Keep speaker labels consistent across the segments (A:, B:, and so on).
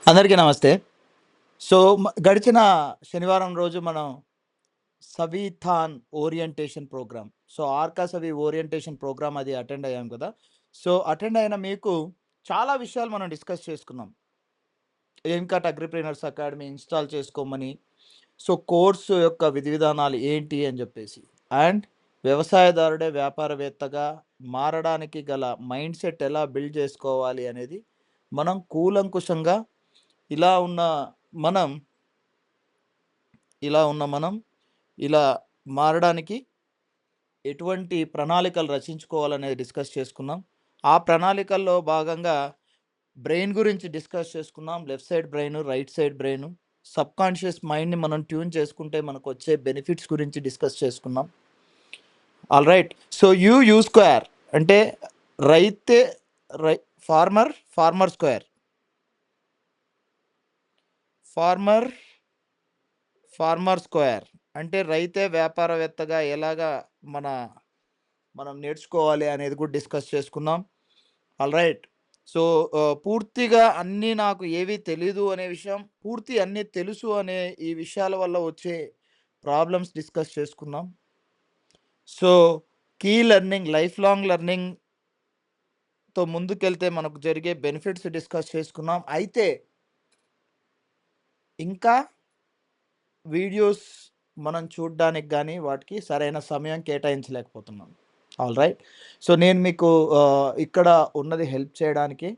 A: అందరికీ నమస్తే. సో, గడిచిన శనివారం రోజు మనం Savithan orientation programme. So, Arka Savi orientation programme అది అటెండ్ అయ్యాం కదా! సో, అటెండ్ అయిన మీకు చాలా విషయాలు మనం డిస్కస్ చేసుకున్నాం. ఎన్‌కాట్ అగ్రిప్రెన్యూర్స్ అకాడమీ ఇన్‌స్టాల్ చేసుకోమని, సో, కోర్సు యొక్క విధి విధానాలు ఏంటి అని చెప్పేసి. అండ్ వ్యవసాయదారుడే వ్యాపారవేత్తగా మారడానికి గల మైండ్‌సెట్ ఎలా బిల్డ్ చేసుకోవాలి అనేది మనం కూలంకుషంగా ఇలా ఉన్న మనం ఇలా ఉన్న మనం ఇలా మారడానికి ఎటువంటి ప్రణాళికలు రచించుకోవాలనేది డిస్కస్ చేసుకున్నాం. ఆ ప్రణాళికల్లో భాగంగా బ్రెయిన్ గురించి డిస్కస్ చేసుకున్నాం. Left side brain, right side brain, subconscious మైండ్‌ని మనం ట్యూన్ చేసుకుంటే మనకొచ్చే బెనిఫిట్స్ గురించి డిస్కస్ చేసుకున్నాం. ఆల్‌రైట్. సో, యూ స్క్వేర్ అంటే రైతే రై farmer, farmer square. Farmer, farmer square అంటే రైతే వ్యాపారవేత్తగా ఎలాగా మన మనం నేర్చుకోవాలి అనేది కూడా డిస్కస్ చేసుకున్నాం. ఆల్‌రైట్. సో, పూర్తిగా అన్నీ నాకు ఏవి తెలీదు అనే విషయం, పూర్తి అన్నీ తెలుసు అనే ఈ విషయాల వల్ల వచ్చే ప్రాబ్లమ్స్ డిస్కస్ చేసుకున్నాం. So, key learning, lifelong లెర్నింగ్‌తో ముందుకెళ్తే మనకు జరిగే బెనిఫిట్స్ డిస్కస్ చేసుకున్నాం. అయితే ఇంకా వీడియోస్ మనం చూడ్డానికి గానీ, వాటికి సరైన సమయం కేటాయించలేకపోతున్నాం. ఆల్‌రైట్. సో, నేను మీకు ఇక్కడ ఉన్నది హెల్ప్ చేయడానికి.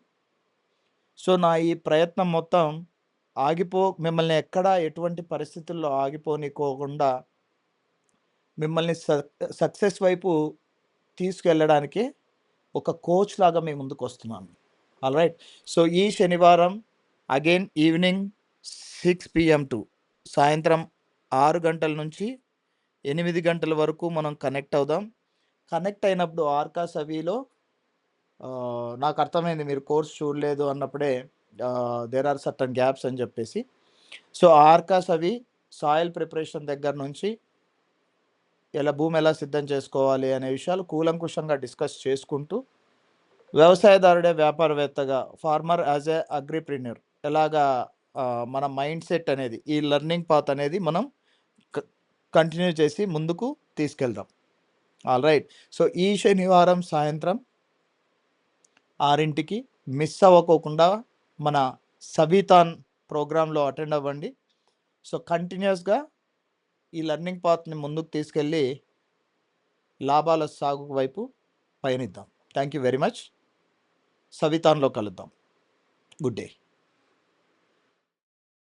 A: సో, నా ఈ ప్రయత్నం మొత్తం మిమ్మల్ని ఎక్కడా ఎటువంటి పరిస్థితుల్లో ఆగిపోనికోకుండా మిమ్మల్ని సక్సెస్ వైపు తీసుకెళ్ళడానికి ఒక కోచ్‌లాగా మీ ముందుకొస్తున్నాను. ఆల్‌రైట్. సో, ఈ శనివారం అగైన్ ఈవినింగ్ 6 పీఎం టు సాయంత్రం 6 గంటల నుంచి 8 గంటల వరకు మనం కనెక్ట్ అవుదాం. కనెక్ట్ అయినప్పుడు ఆర్కా సవిలో నాకు అర్థమైంది మీరు కోర్స్ చూడలేదు అన్నప్పుడే దేర్ ఆర్ సర్టెన్ గ్యాప్స్ అని చెప్పేసి. సో, ఆర్కా సవి సాయిల్ ప్రిపరేషన్ దగ్గర నుంచి భూమి ఎలా సిద్ధం చేసుకోవాలి అనే విషయాలు కూలంకుషంగా డిస్కస్ చేసుకుంటూ, వ్యవసాయదారుడే వ్యాపారవేత్తగా ఫార్మర్ యాజ్ ఎ అగ్రిప్రెన్యూర్ ఎలాగా మన మైండ్ సెట్ అనేది ఈ లెర్నింగ్ పాత్ అనేది మనం క కంటిన్యూ చేసి ముందుకు తీసుకెళ్దాం. ఆల్‌రైట్. సో, ఈ శనివారం సాయంత్రం 6కి మిస్ అవ్వకోకుండా మన సవితాన్ ప్రోగ్రామ్‌లో అటెండ్ అవ్వండి. సో, కంటిన్యూయస్‌గా ఈ లెర్నింగ్ పాత్‌ని ముందుకు తీసుకెళ్ళి లాభాల సాగు వైపు పయనిద్దాం. Thank you very much. సవితాన్‌లో కలుద్దాం. Good day.